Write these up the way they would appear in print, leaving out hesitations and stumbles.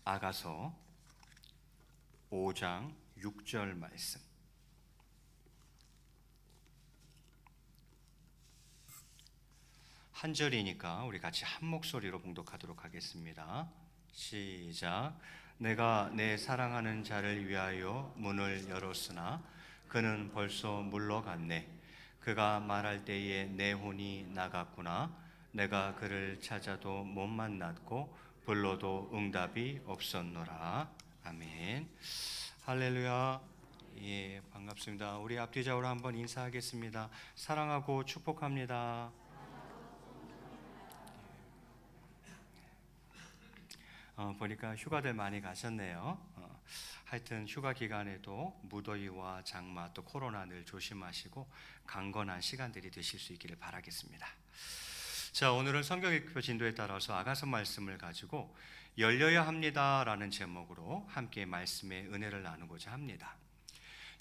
아가서 5장 6절 말씀. 한 절이니까 우리 같이 한 목소리로 봉독하도록 하겠습니다. 시작. 내가 내 사랑하는 자를 위하여 문을 열었으나 그는 벌써 물러갔네. 그가 말할 때에 내 혼이 나갔구나. 내가 그를 찾아도 못 만났고 불러도 응답이 없었노라. 아멘. 할렐루야. 예, 반갑습니다. 우리 앞뒤좌우로 한번 인사하겠습니다. 사랑하고 축복합니다. 보니까 휴가들 많이 가셨네요. 하여튼 휴가 기간에도 무더위와 장마 또 코로나 늘 조심하시고 강건한 시간들이 되실 수 있기를 바라겠습니다. 자, 오늘은 성경의 진도에 따라서 아가서 말씀을 가지고 열려야 합니다라는 제목으로 함께 말씀의 은혜를 나누고자 합니다.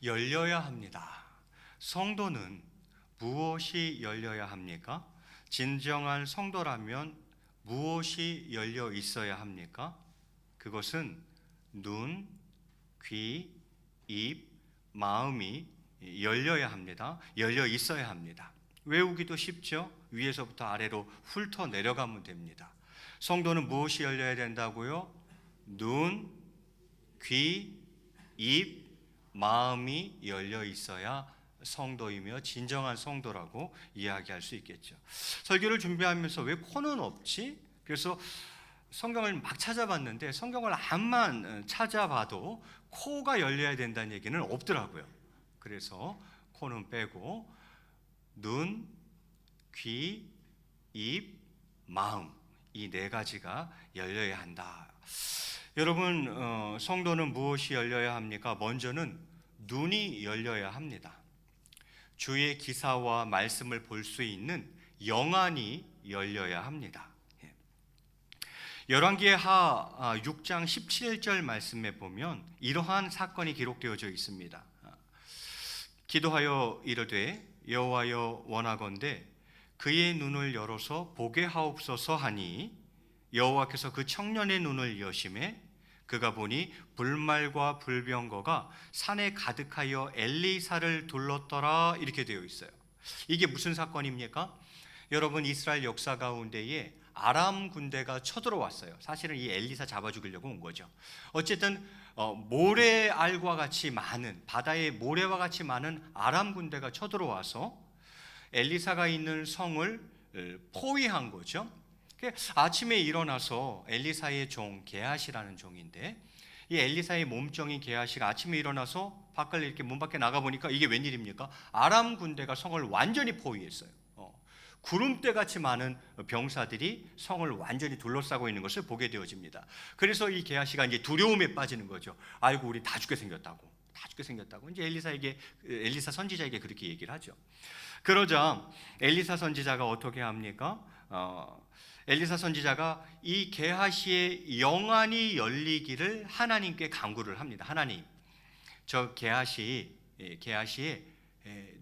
열려야 합니다. 성도는 무엇이 열려야 합니까? 진정한 성도라면 무엇이 열려 있어야 합니까? 그것은 눈, 귀, 입, 마음이 열려야 합니다. 열려 있어야 합니다. 외우기도 쉽죠? 위에서부터 아래로 훑어 내려가면 됩니다. 성도는 무엇이 열려야 된다고요? 눈, 귀, 입, 마음이 열려 있어야 성도이며 진정한 성도라고 이야기할 수 있겠죠. 설교를 준비하면서 왜 코는 없지? 그래서 성경을 막 찾아봤는데 성경을 암만 찾아봐도 코가 열려야 된다는 얘기는 없더라고요. 그래서 코는 빼고 눈, 귀, 입, 마음 이 네 가지가 열려야 한다. 여러분, 성도는 무엇이 열려야 합니까? 먼저는 눈이 열려야 합니다. 주의 기사와 말씀을 볼 수 있는 영안이 열려야 합니다. 열왕기하 6장 17절 말씀에 보면 이러한 사건이 기록되어져 있습니다. 기도하여 이르되 여호와여 원하건대 그의 눈을 열어서 보게 하옵소서 하니 여호와께서 그 청년의 눈을 여심해 그가 보니 불말과 불병거가 산에 가득하여 엘리사를 둘렀더라. 이렇게 되어 있어요. 이게 무슨 사건입니까? 여러분, 이스라엘 역사 가운데에 아람 군대가 쳐들어왔어요. 사실은 이 엘리사 잡아 죽이려고 온 거죠. 어쨌든 모래알과 같이 많은, 바다의 모래와 같이 많은 아람 군대가 쳐들어와서 엘리사가 있는 성을 포위한 거죠. 아침에 일어나서 엘리사의 종 게하시라는 종인데 이 엘리사의 몸종인 게하시가 아침에 일어나서 밖을 이렇게 문 밖에 나가 보니까 이게 웬일입니까? 아람 군대가 성을 완전히 포위했어요. 구름대 같이 많은 병사들이 성을 완전히 둘러싸고 있는 것을 보게 되어집니다. 그래서 이 게하시가 이제 두려움에 빠지는 거죠. 아이고, 우리 다 죽게 생겼다고. 이제 엘리사 선지자에게 그렇게 얘기를 하죠. 그러자 엘리사 선지자가 어떻게 합니까? 엘리사 선지자가 이 게하시의 영안이 열리기를 하나님께 간구를 합니다. 하나님, 저 게하시의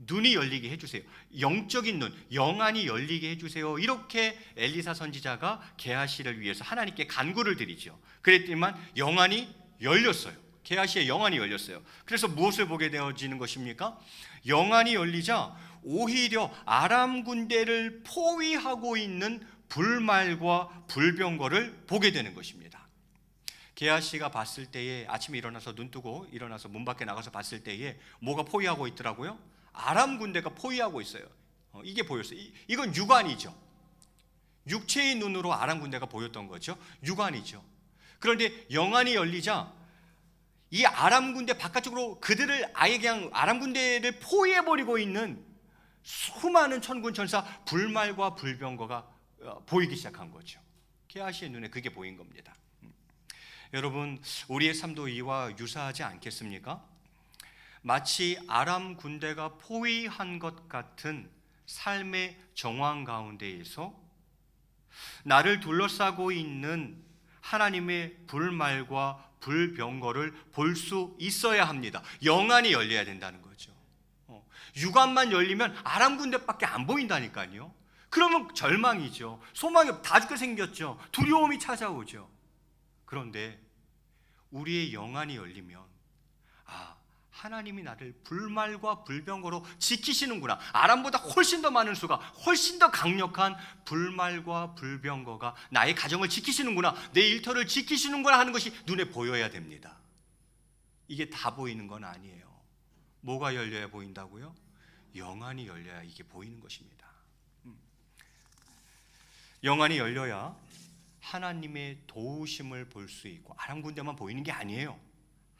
눈이 열리게 해주세요. 영적인 눈, 영안이 열리게 해주세요. 이렇게 엘리사 선지자가 게하시를 위해서 하나님께 간구를 드리죠. 그랬더니만 영안이 열렸어요. 게하시의 영안이 열렸어요. 그래서 무엇을 보게 되어지는 것입니까? 영안이 열리자 오히려 아람 군대를 포위하고 있는 불말과 불병거를 보게 되는 것입니다. 게하시가 봤을 때에 아침에 일어나서 눈 뜨고 일어나서 문 밖에 나가서 봤을 때에 뭐가 포위하고 있더라고요? 아람 군대가 포위하고 있어요. 이게 보였어요. 이건 육안이죠. 육체의 눈으로 아람 군대가 보였던 거죠. 육안이죠. 그런데 영안이 열리자 이 아람 군대 바깥쪽으로 그들을 아예 그냥 아람 군대를 포위해버리고 있는 수많은 천군 천사 불말과 불병거가 보이기 시작한 거죠. 게하시의 눈에 그게 보인 겁니다. 여러분, 우리의 삶도 이와 유사하지 않겠습니까? 마치 아람 군대가 포위한 것 같은 삶의 정황 가운데에서 나를 둘러싸고 있는 하나님의 불말과 불병거를 볼 수 있어야 합니다. 영안이 열려야 된다는 거죠. 육안만 열리면 아람 군대밖에 안 보인다니까요. 그러면 절망이죠. 소망이 다 죽게 생겼죠. 두려움이 찾아오죠. 그런데 우리의 영안이 열리면 하나님이 나를 불말과 불병거로 지키시는구나. 아람보다 훨씬 더 많은 수가, 훨씬 더 강력한 불말과 불병거가 나의 가정을 지키시는구나, 내 일터를 지키시는구나 하는 것이 눈에 보여야 됩니다. 이게 다 보이는 건 아니에요. 뭐가 열려야 보인다고요? 영안이 열려야 이게 보이는 것입니다. 영안이 열려야 하나님의 도우심을 볼 수 있고, 아람 군대만 보이는 게 아니에요.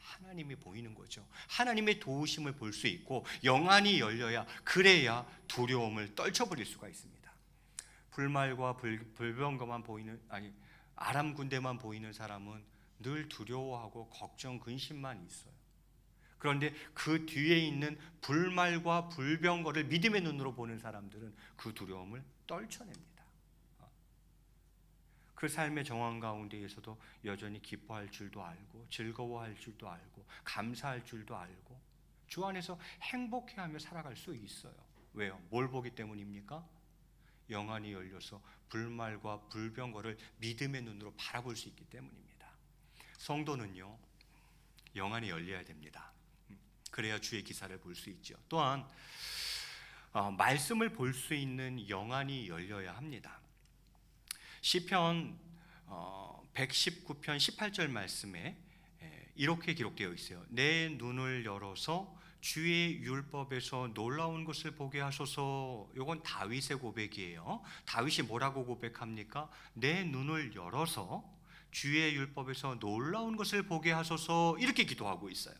하나님이 보이는 거죠. 하나님의 도우심을 볼 수 있고, 영안이 열려야, 그래야 두려움을 떨쳐버릴 수가 있습니다. 불말과 불병거만 보이는, 아람 군대만 보이는 사람은 늘 두려워하고 걱정, 근심만 있어요. 그런데 그 뒤에 있는 불말과 불병거를 믿음의 눈으로 보는 사람들은 그 두려움을 떨쳐냅니다. 그 삶의 정황 가운데에서도 여전히 기뻐할 줄도 알고, 즐거워할 줄도 알고, 감사할 줄도 알고, 주 안에서 행복해하며 살아갈 수 있어요. 왜요? 뭘 보기 때문입니까? 영안이 열려서 불말과 불병거를 믿음의 눈으로 바라볼 수 있기 때문입니다. 성도는요, 영안이 열려야 됩니다. 그래야 주의 기사를 볼 수 있죠. 또한 말씀을 볼 수 있는 영안이 열려야 합니다. 시편 119편 18절 말씀에 이렇게 기록되어 있어요. 내 눈을 열어서 주의 율법에서 놀라운 것을 보게 하소서. 이건 다윗의 고백이에요. 다윗이 뭐라고 고백합니까? 내 눈을 열어서 주의 율법에서 놀라운 것을 보게 하소서, 이렇게 기도하고 있어요.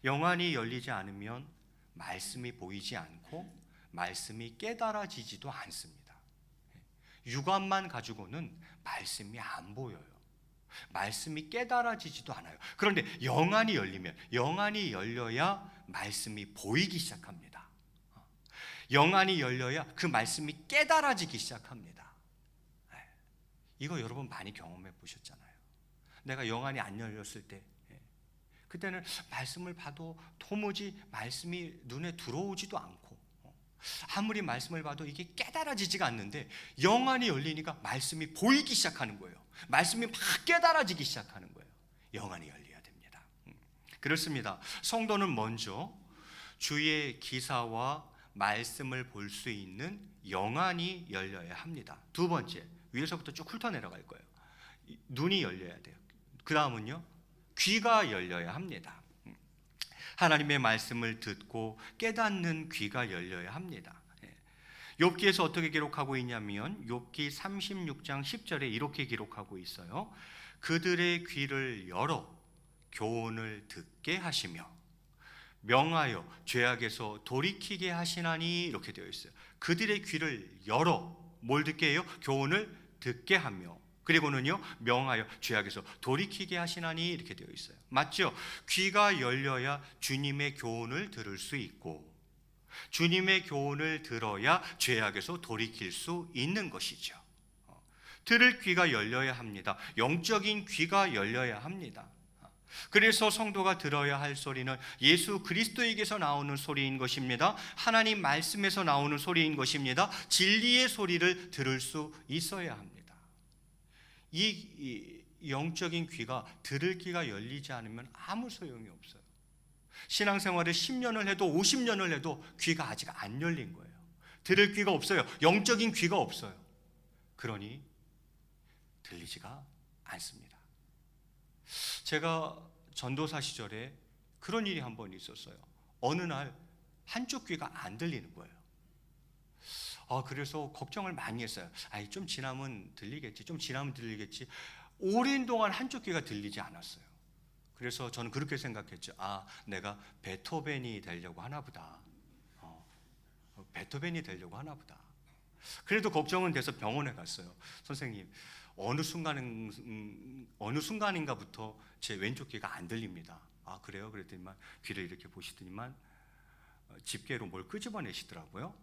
영안이 열리지 않으면 말씀이 보이지 않고 말씀이 깨달아지지도 않습니다. 육안만 가지고는 말씀이 안 보여요. 말씀이 깨달아지지도 않아요. 그런데 영안이 열리면, 영안이 열려야 말씀이 보이기 시작합니다. 영안이 열려야 그 말씀이 깨달아지기 시작합니다. 이거 여러분 많이 경험해 보셨잖아요. 내가 영안이 안 열렸을 때, 그때는 말씀을 봐도 도무지 말씀이 눈에 들어오지도 않고, 아무리 말씀을 봐도 이게 깨달아지지가 않는데, 영안이 열리니까 말씀이 보이기 시작하는 거예요. 말씀이 막 깨달아지기 시작하는 거예요. 영안이 열려야 됩니다. 그렇습니다. 성도는 먼저 주의 기사와 말씀을 볼 수 있는 영안이 열려야 합니다. 두 번째, 위에서부터 쭉 훑어내려갈 거예요. 눈이 열려야 돼요. 그 다음은요, 귀가 열려야 합니다. 하나님의 말씀을 듣고 깨닫는 귀가 열려야 합니다. 욥기에서 어떻게 기록하고 있냐면, 욥기 36장 10절에 이렇게 기록하고 있어요. 그들의 귀를 열어 교훈을 듣게 하시며 명하여 죄악에서 돌이키게 하시나니, 이렇게 되어 있어요. 그들의 귀를 열어 뭘 듣게 해요? 교훈을 듣게 하며, 그리고는요, 명하여 죄악에서 돌이키게 하시나니, 이렇게 되어 있어요. 맞죠? 귀가 열려야 주님의 교훈을 들을 수 있고, 주님의 교훈을 들어야 죄악에서 돌이킬 수 있는 것이죠. 들을 귀가 열려야 합니다. 영적인 귀가 열려야 합니다. 그래서 성도가 들어야 할 소리는 예수 그리스도에게서 나오는 소리인 것입니다. 하나님 말씀에서 나오는 소리인 것입니다. 진리의 소리를 들을 수 있어야 합니다. 이 영적인 귀가, 들을 귀가 열리지 않으면 아무 소용이 없어요. 신앙생활을 10년을 해도 50년을 해도 귀가 아직 안 열린 거예요. 들을 귀가 없어요. 영적인 귀가 없어요. 그러니 들리지가 않습니다. 제가 전도사 시절에 그런 일이 한 번 있었어요. 어느 날 한쪽 귀가 안 들리는 거예요. 그래서 걱정을 많이 했어요. 좀 지나면 들리겠지, 좀 지나면 들리겠지. 오랜 동안 한쪽 귀가 들리지 않았어요. 그래서 저는 그렇게 생각했죠. 내가 베토벤이 되려고 하나 보다. 베토벤이 되려고 하나 보다. 그래도 걱정은 돼서 병원에 갔어요. 선생님, 어느 순간인가부터 제 왼쪽 귀가 안 들립니다. 그래요? 그랬더니만 귀를 이렇게 보시더니만 집게로 뭘 끄집어내시더라고요.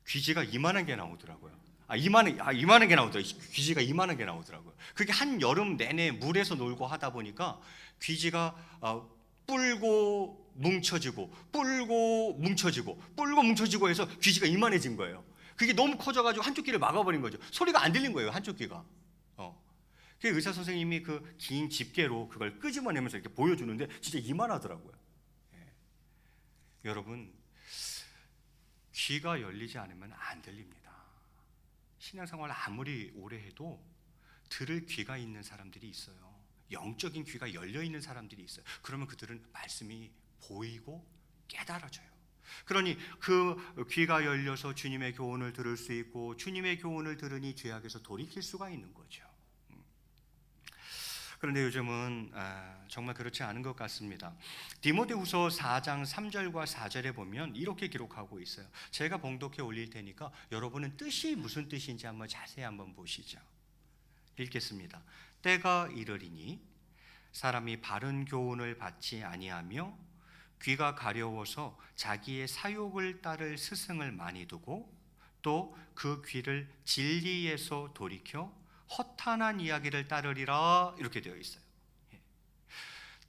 귀지가 이만한 게 나오더라고요. 이만한 게 나오더라고요. 귀지가 이만한 게 나오더라고요. 그게 한 여름 내내 물에서 놀고 하다 보니까 귀지가 뿔고 뭉쳐지고 해서 귀지가 이만해진 거예요. 그게 너무 커져가지고 한쪽 귀를 막아버린 거죠. 소리가 안 들린 거예요, 한쪽 귀가. 그 의사 선생님이 그 긴 집게로 그걸 끄집어내면서 이렇게 보여주는데 진짜 이만하더라고요. 예. 여러분, 귀가 열리지 않으면 안 들립니다. 신앙생활 아무리 오래 해도 들을 귀가 있는 사람들이 있어요. 영적인 귀가 열려 있는 사람들이 있어요. 그러면 그들은 말씀이 보이고 깨달아져요. 그러니 그 귀가 열려서 주님의 교훈을 들을 수 있고, 주님의 교훈을 들으니 죄악에서 돌이킬 수가 있는 거죠. 그런데 요즘은 정말 그렇지 않은 것 같습니다. 디모데후서 4장 3절과 4절에 보면 이렇게 기록하고 있어요. 제가 봉독해 올릴 테니까 여러분은 뜻이 무슨 뜻인지 한번 자세히 한번 보시죠. 읽겠습니다. 때가 이르리니 사람이 바른 교훈을 받지 아니하며 귀가 가려워서 자기의 사욕을 따를 스승을 많이 두고, 또 그 귀를 진리에서 돌이켜 허탄한 이야기를 따르리라, 이렇게 되어 있어요.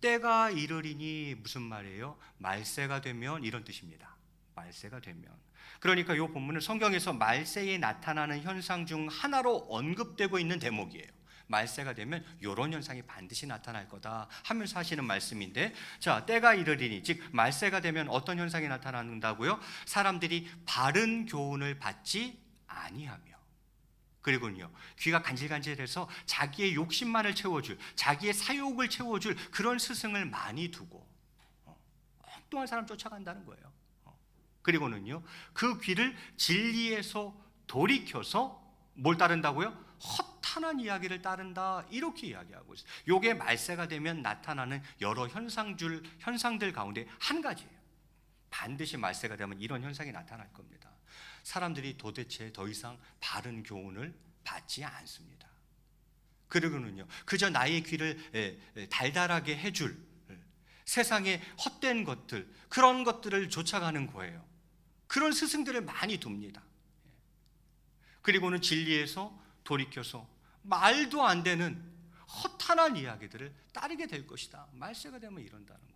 때가 이르리니 무슨 말이에요? 말세가 되면, 이런 뜻입니다. 말세가 되면. 그러니까 이 본문은 성경에서 말세에 나타나는 현상 중 하나로 언급되고 있는 대목이에요. 말세가 되면 이런 현상이 반드시 나타날 거다 하면서 하시는 말씀인데, 자, 때가 이르리니, 즉 말세가 되면 어떤 현상이 나타난다고요? 사람들이 바른 교훈을 받지 아니하며, 그리고요, 귀가 간질간질해서 자기의 욕심만을 채워줄, 자기의 사욕을 채워줄 그런 스승을 많이 두고 엉뚱한 사람 쫓아간다는 거예요. 그리고는요, 그 귀를 진리에서 돌이켜서 뭘 따른다고요? 허탄한 이야기를 따른다, 이렇게 이야기하고 있어요. 이게 말세가 되면 나타나는 여러 현상들 가운데 한 가지예요. 반드시 말세가 되면 이런 현상이 나타날 겁니다. 사람들이 도대체 더 이상 바른 교훈을 받지 않습니다. 그리고는요, 그저 나의 귀를 달달하게 해줄 세상의 헛된 것들, 그런 것들을 쫓아가는 거예요. 그런 스승들을 많이 둡니다. 그리고는 진리에서 돌이켜서 말도 안 되는 허탄한 이야기들을 따르게 될 것이다. 말세가 되면 이런다는 거예요.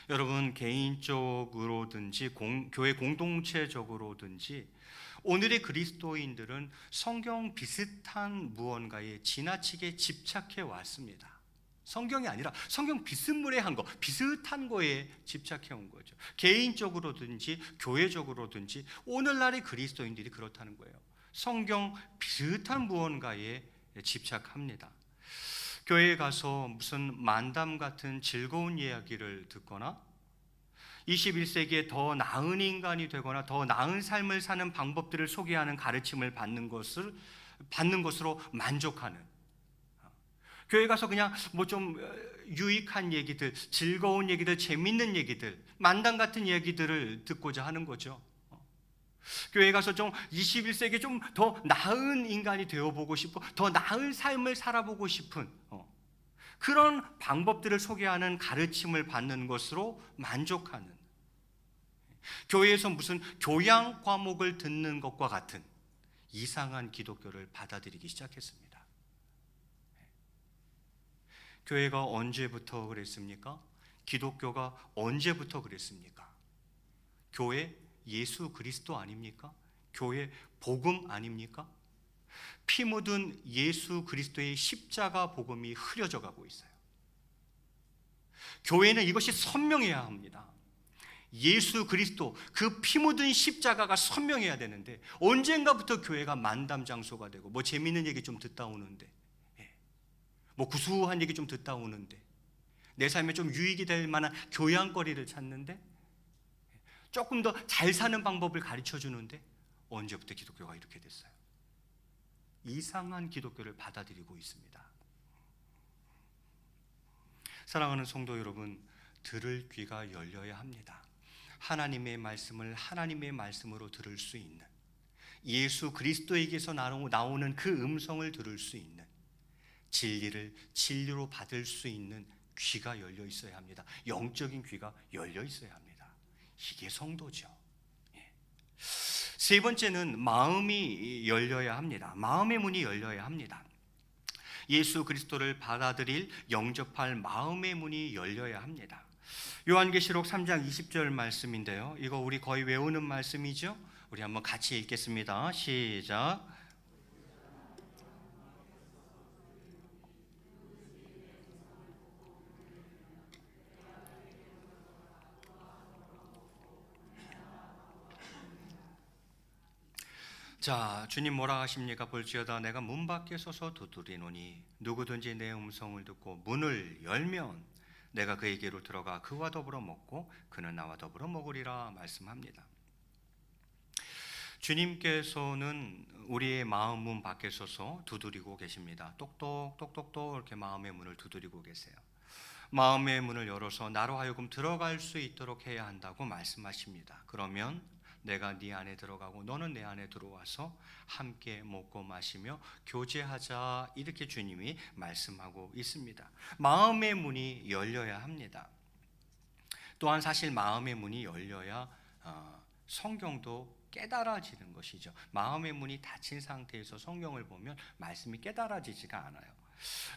여러분, 개인적으로든지 교회 공동체적으로든지 오늘의 그리스도인들은 성경 비슷한 무언가에 지나치게 집착해 왔습니다. 성경이 아니라 성경 비스무리한 거, 비슷한 거에 집착해 온 거죠. 개인적으로든지 교회적으로든지 오늘날의 그리스도인들이 그렇다는 거예요. 성경 비슷한 무언가에 집착합니다. 교회에 가서 무슨 만담 같은 즐거운 이야기를 듣거나 21세기에 더 나은 인간이 되거나 더 나은 삶을 사는 방법들을 소개하는 가르침을 받는 것으로 만족하는, 교회 가서 그냥 뭐 좀 유익한 얘기들, 즐거운 얘기들, 재밌는 얘기들, 만담 같은 얘기들을 듣고자 하는 거죠. 교회 가서 좀 21세기에 좀 더 나은 인간이 되어보고 싶고, 더 나은 삶을 살아보고 싶은 그런 방법들을 소개하는 가르침을 받는 것으로 만족하는, 교회에서 무슨 교양 과목을 듣는 것과 같은 이상한 기독교를 받아들이기 시작했습니다. 교회가 언제부터 그랬습니까? 기독교가 언제부터 그랬습니까? 교회 예수 그리스도 아닙니까? 교회 복음 아닙니까? 피 묻은 예수 그리스도의 십자가 복음이 흐려져 가고 있어요. 교회는 이것이 선명해야 합니다. 예수 그리스도, 그 피 묻은 십자가가 선명해야 되는데, 언젠가부터 교회가 만담 장소가 되고 뭐 재미있는 얘기 좀 듣다 오는데, 뭐 구수한 얘기 좀 듣다 오는데, 내 삶에 좀 유익이 될 만한 교양거리를 찾는데, 조금 더 잘 사는 방법을 가르쳐 주는데, 언제부터 기독교가 이렇게 됐어요? 이상한 기독교를 받아들이고 있습니다. 사랑하는 성도 여러분, 들을 귀가 열려야 합니다. 하나님의 말씀을 하나님의 말씀으로 들을 수 있는, 예수 그리스도에게서 나오는 그 음성을 들을 수 있는, 진리를 진리로 받을 수 있는 귀가 열려 있어야 합니다. 영적인 귀가 열려 있어야 합니다. 이게 성도죠. 세 번째는 마음이 열려야 합니다. 마음의 문이 열려야 합니다. 예수 그리스도를 받아들일, 영접할 마음의 문이 열려야 합니다. 요한계시록 3장 20절 말씀인데요, 이거 우리 거의 외우는 말씀이죠. 우리 한번 같이 읽겠습니다. 시작. 자, 주님 뭐라 하십니까? 볼지어다 내가 문 밖에 서서 두드리노니 누구든지 내 음성을 듣고 문을 열면 내가 그에게로 들어가 그와 더불어 먹고 그는 나와 더불어 먹으리라 말씀합니다. 주님께서는 우리의 마음 문 밖에 서서 두드리고 계십니다. 똑똑똑똑똑 이렇게 마음의 문을 두드리고 계세요. 마음의 문을 열어서 나로 하여금 들어갈 수 있도록 해야 한다고 말씀하십니다. 그러면 내가 네 안에 들어가고 너는 내 안에 들어와서 함께 먹고 마시며 교제하자, 이렇게 주님이 말씀하고 있습니다. 마음의 문이 열려야 합니다. 또한 사실 마음의 문이 열려야 성경도 깨달아지는 것이죠. 마음의 문이 닫힌 상태에서 성경을 보면 말씀이 깨달아지지가 않아요.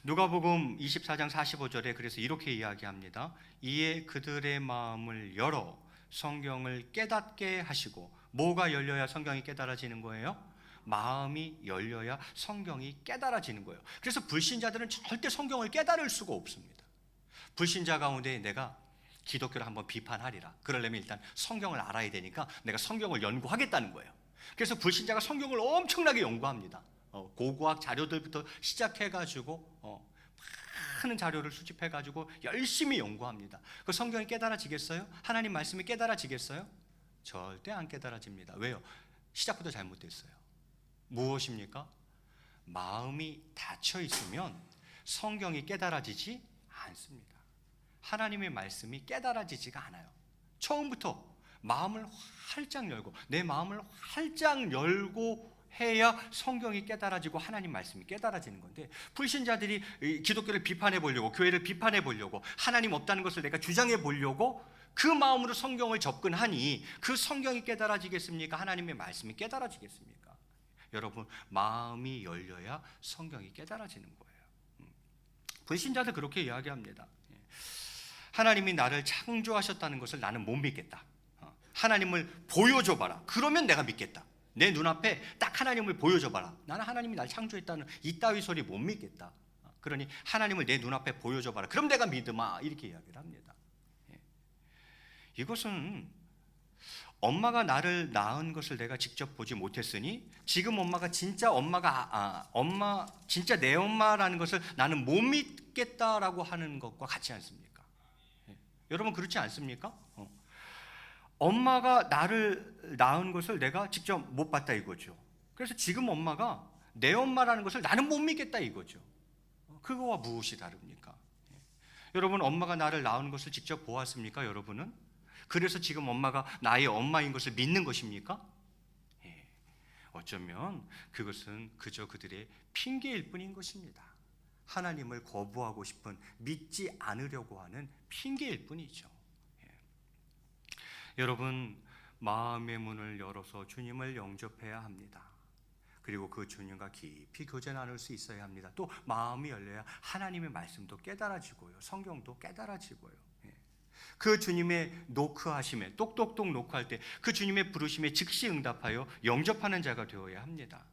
누가복음 24장 45절에 그래서 이렇게 이야기합니다. 이에 그들의 마음을 열어 성경을 깨닫게 하시고, 뭐가 열려야 성경이 깨달아지는 거예요? 마음이 열려야 성경이 깨달아지는 거예요. 그래서 불신자들은 절대 성경을 깨달을 수가 없습니다. 불신자 가운데 내가 기독교를 한번 비판하리라, 그러려면 일단 성경을 알아야 되니까 내가 성경을 연구하겠다는 거예요. 그래서 불신자가 성경을 엄청나게 연구합니다. 고고학 자료들부터 시작해가지고 많은 자료를 수집해가지고 열심히 연구합니다. 그 성경이 깨달아지겠어요? 하나님 말씀이 깨달아지겠어요? 절대 안 깨달아집니다. 왜요? 시작부터 잘못됐어요. 무엇입니까? 마음이 닫혀 있으면 성경이 깨달아지지 않습니다. 하나님의 말씀이 깨달아지지가 않아요. 처음부터 마음을 활짝 열고, 내 마음을 활짝 열고 해야 성경이 깨달아지고 하나님 말씀이 깨달아지는 건데, 불신자들이 기독교를 비판해 보려고, 교회를 비판해 보려고, 하나님 없다는 것을 내가 주장해 보려고 그 마음으로 성경을 접근하니 그 성경이 깨달아지겠습니까? 하나님의 말씀이 깨달아지겠습니까? 여러분, 마음이 열려야 성경이 깨달아지는 거예요. 불신자들 그렇게 이야기합니다. 하나님이 나를 창조하셨다는 것을 나는 못 믿겠다. 하나님을 보여줘봐라. 그러면 내가 믿겠다. 내 눈앞에 딱 하나님을 보여줘봐라. 나는 하나님이 날 창조했다는 이따위 소리 못 믿겠다. 그러니 하나님을 내 눈앞에 보여줘봐라. 그럼 내가 믿으마. 이렇게 이야기를 합니다. 이것은 엄마가 나를 낳은 것을 내가 직접 보지 못했으니 지금 엄마가 진짜 진짜 내 엄마라는 것을 나는 못 믿겠다라고 하는 것과 같지 않습니까? 여러분, 그렇지 않습니까? 엄마가 나를 낳은 것을 내가 직접 못 봤다 이거죠. 그래서 지금 엄마가 내 엄마라는 것을 나는 못 믿겠다 이거죠. 그거와 무엇이 다릅니까? 여러분, 엄마가 나를 낳은 것을 직접 보았습니까? 여러분은? 그래서 지금 엄마가 나의 엄마인 것을 믿는 것입니까? 어쩌면 그것은 그저 그들의 핑계일 뿐인 것입니다. 하나님을 거부하고 싶은, 믿지 않으려고 하는 핑계일 뿐이죠. 여러분, 마음의 문을 열어서 주님을 영접해야 합니다. 그리고 그 주님과 깊이 교제 나눌 수 있어야 합니다. 또 마음이 열려야 하나님의 말씀도 깨달아지고요, 성경도 깨달아지고요. 그 주님의 노크하심에, 똑똑똑 노크할 때 그 주님의 부르심에 즉시 응답하여 영접하는 자가 되어야 합니다.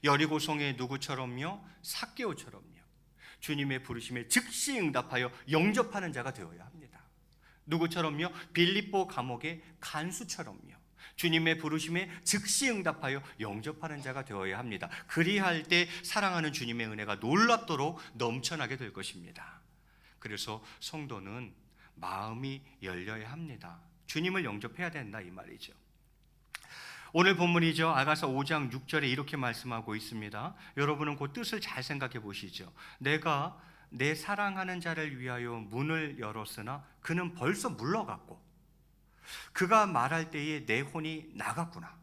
여리고성의 누구처럼요? 삭개오처럼요. 주님의 부르심에 즉시 응답하여 영접하는 자가 되어야 합니다. 누구처럼요? 빌립보 감옥의 간수처럼요. 주님의 부르심에 즉시 응답하여 영접하는 자가 되어야 합니다. 그리할 때 사랑하는 주님의 은혜가 놀랍도록 넘쳐나게 될 것입니다. 그래서 성도는 마음이 열려야 합니다. 주님을 영접해야 된다 이 말이죠. 오늘 본문이죠. 아가서 5장 6절에 이렇게 말씀하고 있습니다. 여러분은 그 뜻을 잘 생각해 보시죠. 내가 내 사랑하는 자를 위하여 문을 열었으나 그는 벌써 물러갔고 그가 말할 때에 내 혼이 나갔구나.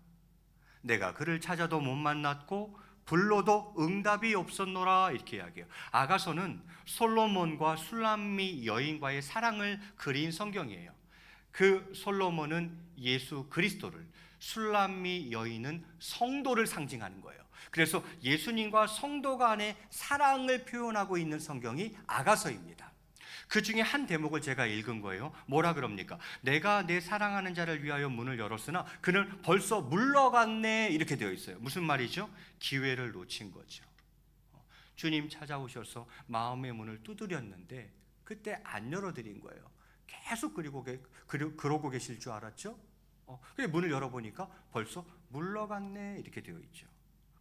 내가 그를 찾아도 못 만났고 불러도 응답이 없었노라. 이렇게 이야기해요. 아가서는 솔로몬과 술람미 여인과의 사랑을 그린 성경이에요. 그 솔로몬은 예수 그리스도를, 술람미 여인은 성도를 상징하는 거예요. 그래서 예수님과 성도 간의 사랑을 표현하고 있는 성경이 아가서입니다. 그 중에 한 대목을 제가 읽은 거예요. 뭐라 그럽니까? 내가 내 사랑하는 자를 위하여 문을 열었으나 그는 벌써 물러갔네. 이렇게 되어 있어요. 무슨 말이죠? 기회를 놓친 거죠. 주님 찾아오셔서 마음의 문을 두드렸는데 그때 안 열어드린 거예요. 계속 그러고 계실 줄 알았죠? 근데 문을 열어보니까 벌써 물러갔네 이렇게 되어 있죠.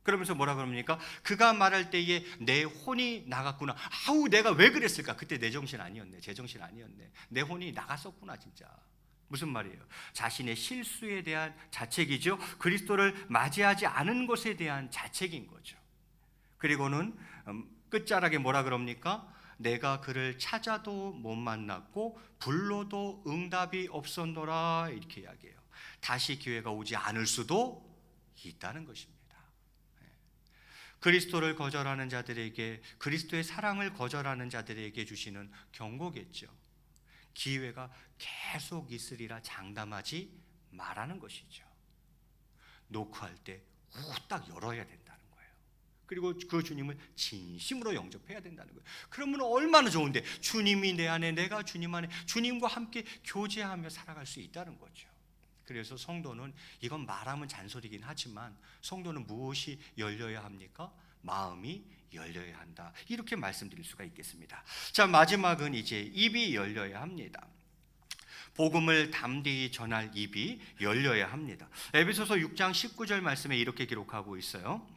그러면서 뭐라 그럽니까? 그가 말할 때에 내 혼이 나갔구나. 아우 내가 왜 그랬을까? 그때 내 정신 아니었네. 제 정신 아니었네. 내 혼이 나갔었구나 진짜. 무슨 말이에요? 자신의 실수에 대한 자책이죠. 그리스도를 맞이하지 않은 것에 대한 자책인 거죠. 그리고는 끝자락에 뭐라 그럽니까? 내가 그를 찾아도 못 만났고 불러도 응답이 없었노라 이렇게 이야기해요. 다시 기회가 오지 않을 수도 있다는 것입니다. 그리스도를 거절하는 자들에게, 그리스도의 사랑을 거절하는 자들에게 주시는 경고겠죠. 기회가 계속 있으리라 장담하지 말라는 것이죠. 노크할 때 후딱 열어야 된다는 거예요. 그리고 그 주님을 진심으로 영접해야 된다는 거예요. 그러면 얼마나 좋은데, 주님이 내 안에, 내가 주님 안에, 주님과 함께 교제하며 살아갈 수 있다는 거죠. 그래서 성도는, 이건 말하면 잔소리긴 하지만 성도는 무엇이 열려야 합니까? 마음이 열려야 한다. 이렇게 말씀드릴 수가 있겠습니다. 자, 마지막은 이제 입이 열려야 합니다. 복음을 담대히 전할 입이 열려야 합니다. 에베소서 6장 19절 말씀에 이렇게 기록하고 있어요.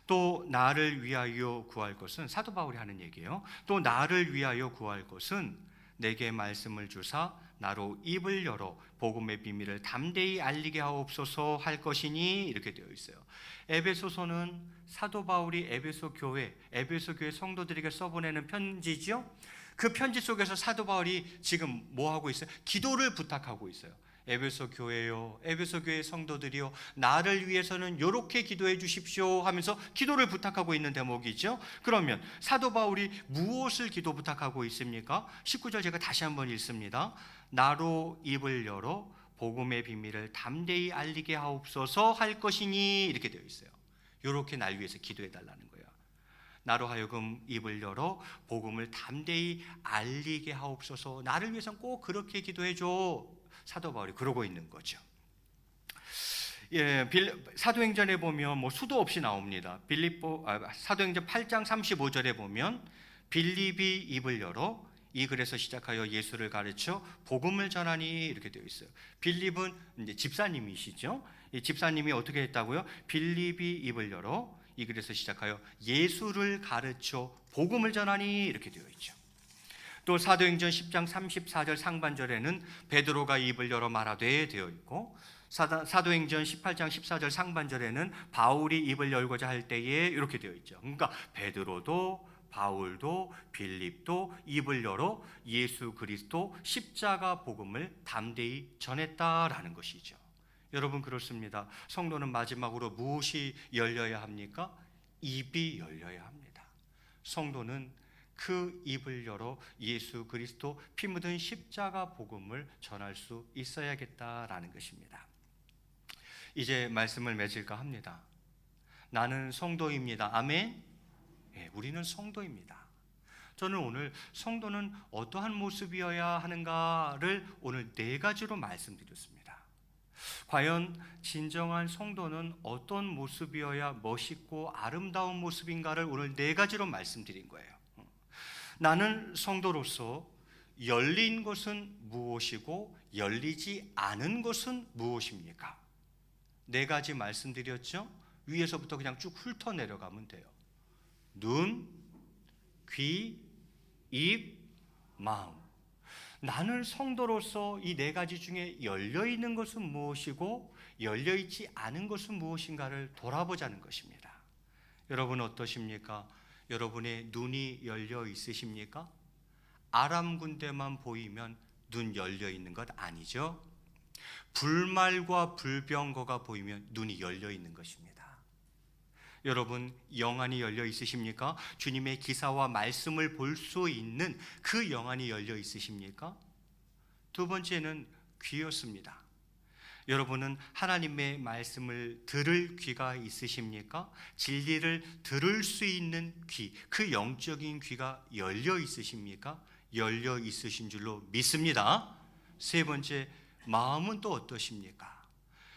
또 나를 위하여 구할 것은, 사도 바울이 하는 얘기예요. 또 나를 위하여 구할 것은 내게 말씀을 주사 나로 입을 열어 복음의 비밀을 담대히 알리게 하옵소서 할 것이니 이렇게 되어 있어요. 에베소서는 사도 바울이 에베소 교회 성도들에게 써보내는 편지죠. 그 편지 속에서 사도 바울이 지금 뭐 하고 있어요? 기도를 부탁하고 있어요. 에베소 교회요, 에베소 교회 성도들이요, 나를 위해서는 이렇게 기도해 주십시오 하면서 기도를 부탁하고 있는 대목이죠. 그러면 사도 바울이 무엇을 기도 부탁하고 있습니까? 19절 제가 다시 한번 읽습니다. 나로 입을 열어 복음의 비밀을 담대히 알리게 하옵소서 할 것이니 이렇게 되어 있어요. 이렇게 날 위해서 기도해 달라는 거예요. 나로 하여금 입을 열어 복음을 담대히 알리게 하옵소서. 나를 위해서는 꼭 그렇게 기도해 줘. 사도 바울이 그러고 있는 거죠. 사도행전에 보면 뭐 수도 없이 나옵니다. 사도행전 8장 35절에 보면 빌립이 입을 열어 이 글에서 시작하여 예수를 가르쳐 복음을 전하니 이렇게 되어 있어요. 빌립은 이제 집사님이시죠. 이 집사님이 어떻게 했다고요? 빌립이 입을 열어 이 글에서 시작하여 예수를 가르쳐 복음을 전하니 이렇게 되어 있죠. 또 사도행전 10장 34절 상반절에는 베드로가 입을 열어 말하되 되어 있고, 사도행전 18장 14절 상반절에는 바울이 입을 열고자 할 때에 이렇게 되어 있죠. 그러니까 베드로도 바울도 빌립도 입을 열어 예수 그리스도 십자가 복음을 담대히 전했다라는 것이죠. 여러분 그렇습니다. 성도는 마지막으로 무엇이 열려야 합니까? 입이 열려야 합니다. 성도는 그 입을 열어 예수 그리스도 피 묻은 십자가 복음을 전할 수 있어야겠다라는 것입니다. 이제 말씀을 맺을까 합니다. 나는 성도입니다. 아멘. 네, 우리는 성도입니다. 저는 오늘 성도는 어떠한 모습이어야 하는가를 오늘 4가지로 말씀드렸습니다. 과연 진정한 성도는 어떤 모습이어야 멋있고 아름다운 모습인가를 오늘 4가지로 말씀드린 거예요. 나는 성도로서 열린 것은 무엇이고 열리지 않은 것은 무엇입니까? 4가지 말씀드렸죠? 위에서부터 그냥 쭉 훑어 내려가면 돼요. 눈, 귀, 입, 마음. 나는 성도로서 이 4가지 중에 열려있는 것은 무엇이고 열려있지 않은 것은 무엇인가를 돌아보자는 것입니다. 여러분 어떠십니까? 여러분의 눈이 열려 있으십니까? 아람 군대만 보이면 눈 열려 있는 것 아니죠? 불말과 불병거가 보이면 눈이 열려 있는 것입니다. 여러분 영안이 열려 있으십니까? 주님의 기사와 말씀을 볼 수 있는 그 영안이 열려 있으십니까? 2번째는 귀였습니다. 여러분은 하나님의 말씀을 들을 귀가 있으십니까? 진리를 들을 수 있는 귀, 그 영적인 귀가 열려 있으십니까? 열려 있으신 줄로 믿습니다. 3번째, 마음은 또 어떠십니까?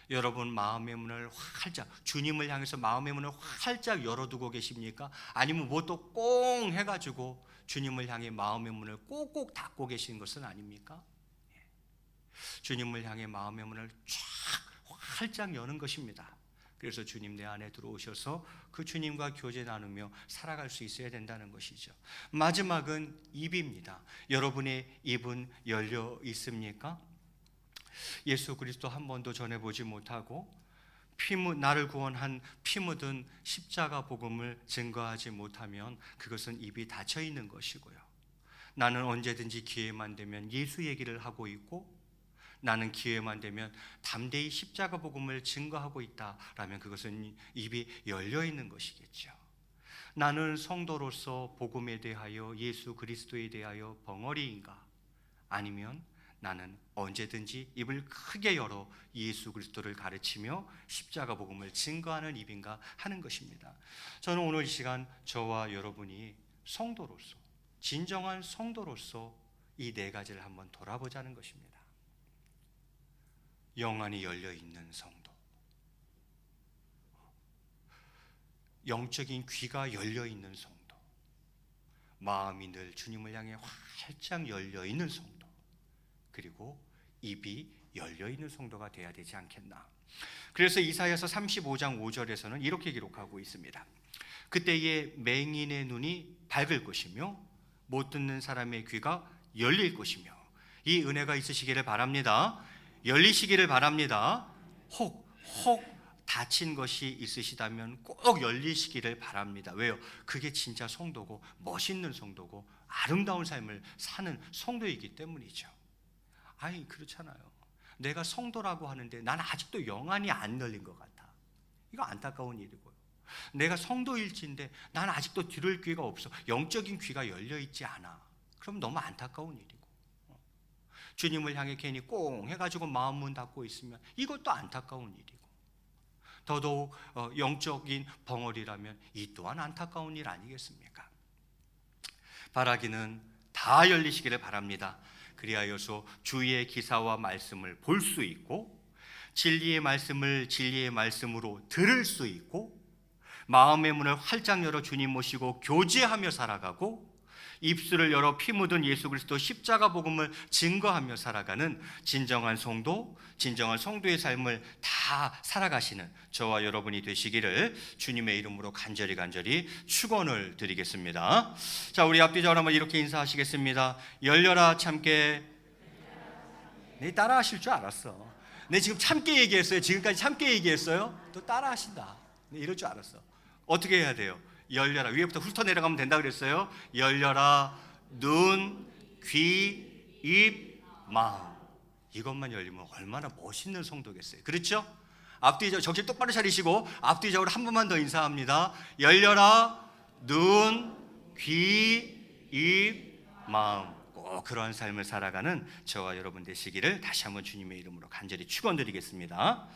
여러분 마음의 문을 활짝, 주님을 향해서 마음의 문을 활짝 열어두고 계십니까? 아니면 뭐 또 꽁 해가지고 주님을 향해 마음의 문을 꼭꼭 닫고 계신 것은 아닙니까? 주님을 향해 마음의 문을 쫙 활짝 여는 것입니다. 그래서 주님 내 안에 들어오셔서 그 주님과 교제 나누며 살아갈 수 있어야 된다는 것이죠. 마지막은 입입니다. 여러분의 입은 열려 있습니까? 예수 그리스도 한 번도 전해보지 못하고 나를 구원한 피 묻은 십자가 복음을 증거하지 못하면 그것은 입이 닫혀 있는 것이고요. 나는 언제든지 기회만 되면 예수 얘기를 하고 있고, 나는 기회만 되면 담대히 십자가 복음을 증거하고 있다라면 그것은 입이 열려 있는 것이겠죠. 나는 성도로서 복음에 대하여, 예수 그리스도에 대하여 벙어리인가? 아니면 나는 언제든지 입을 크게 열어 예수 그리스도를 가르치며 십자가 복음을 증거하는 입인가 하는 것입니다. 저는 오늘 이 시간 저와 여러분이 성도로서, 진정한 성도로서 이 네 가지를 한번 돌아보자는 것입니다. 영안이 열려 있는 성도, 영적인 귀가 열려 있는 성도, 마음이 늘 주님을 향해 활짝 열려 있는 성도, 그리고 입이 열려 있는 성도가 되어야 되지 않겠나. 그래서 이사야서 35장 5절에서는 이렇게 기록하고 있습니다. 그때의 맹인의 눈이 밝을 것이며 못 듣는 사람의 귀가 열릴 것이며, 이 은혜가 있으시기를 바랍니다. 열리시기를 바랍니다. 혹 닫힌 것이 있으시다면 꼭 열리시기를 바랍니다. 왜요? 그게 진짜 성도고 멋있는 성도고 아름다운 삶을 사는 성도이기 때문이죠. 아니 그렇잖아요. 내가 성도라고 하는데 난 아직도 영안이 안 열린 것 같아. 이거 안타까운 일이고요. 내가 성도일지인데 난 아직도 들을 귀가 없어. 영적인 귀가 열려 있지 않아. 그럼 너무 안타까운 일이고, 주님을 향해 괜히 꽁 해가지고 마음 문 닫고 있으면 이것도 안타까운 일이고, 더더욱 영적인 벙어리라면 이 또한 안타까운 일 아니겠습니까? 바라기는 다 열리시기를 바랍니다. 그리하여서 주의 기사와 말씀을 볼 수 있고, 진리의 말씀을 진리의 말씀으로 들을 수 있고, 마음의 문을 활짝 열어 주님 모시고 교제하며 살아가고, 입술을 열어 피 묻은 예수 그리스도 십자가 복음을 증거하며 살아가는 진정한 성도, 진정한 성도의 삶을 다 살아가시는 저와 여러분이 되시기를 주님의 이름으로 간절히 축원을 드리겠습니다. 자, 우리 앞뒤적으로 한번 이렇게 인사하시겠습니다. 열려라 참깨. 네, 따라하실 줄 알았어. 네, 지금 참깨 얘기했어요. 지금까지 참깨 얘기했어요. 또 따라하신다. 네, 이럴 줄 알았어. 어떻게 해야 돼요? 열려라. 위에부터 훑어 내려가면 된다 그랬어요. 열려라. 눈, 귀, 입, 마음. 이것만 열리면 얼마나 멋있는 성도겠어요. 그렇죠? 앞뒤적으로 정신 똑바로 차리시고 앞뒤적으로 한 번만 더 인사합니다. 열려라. 눈, 귀, 입, 마음. 꼭 그러한 삶을 살아가는 저와 여러분 되시기를 다시 한번 주님의 이름으로 간절히 축원드리겠습니다.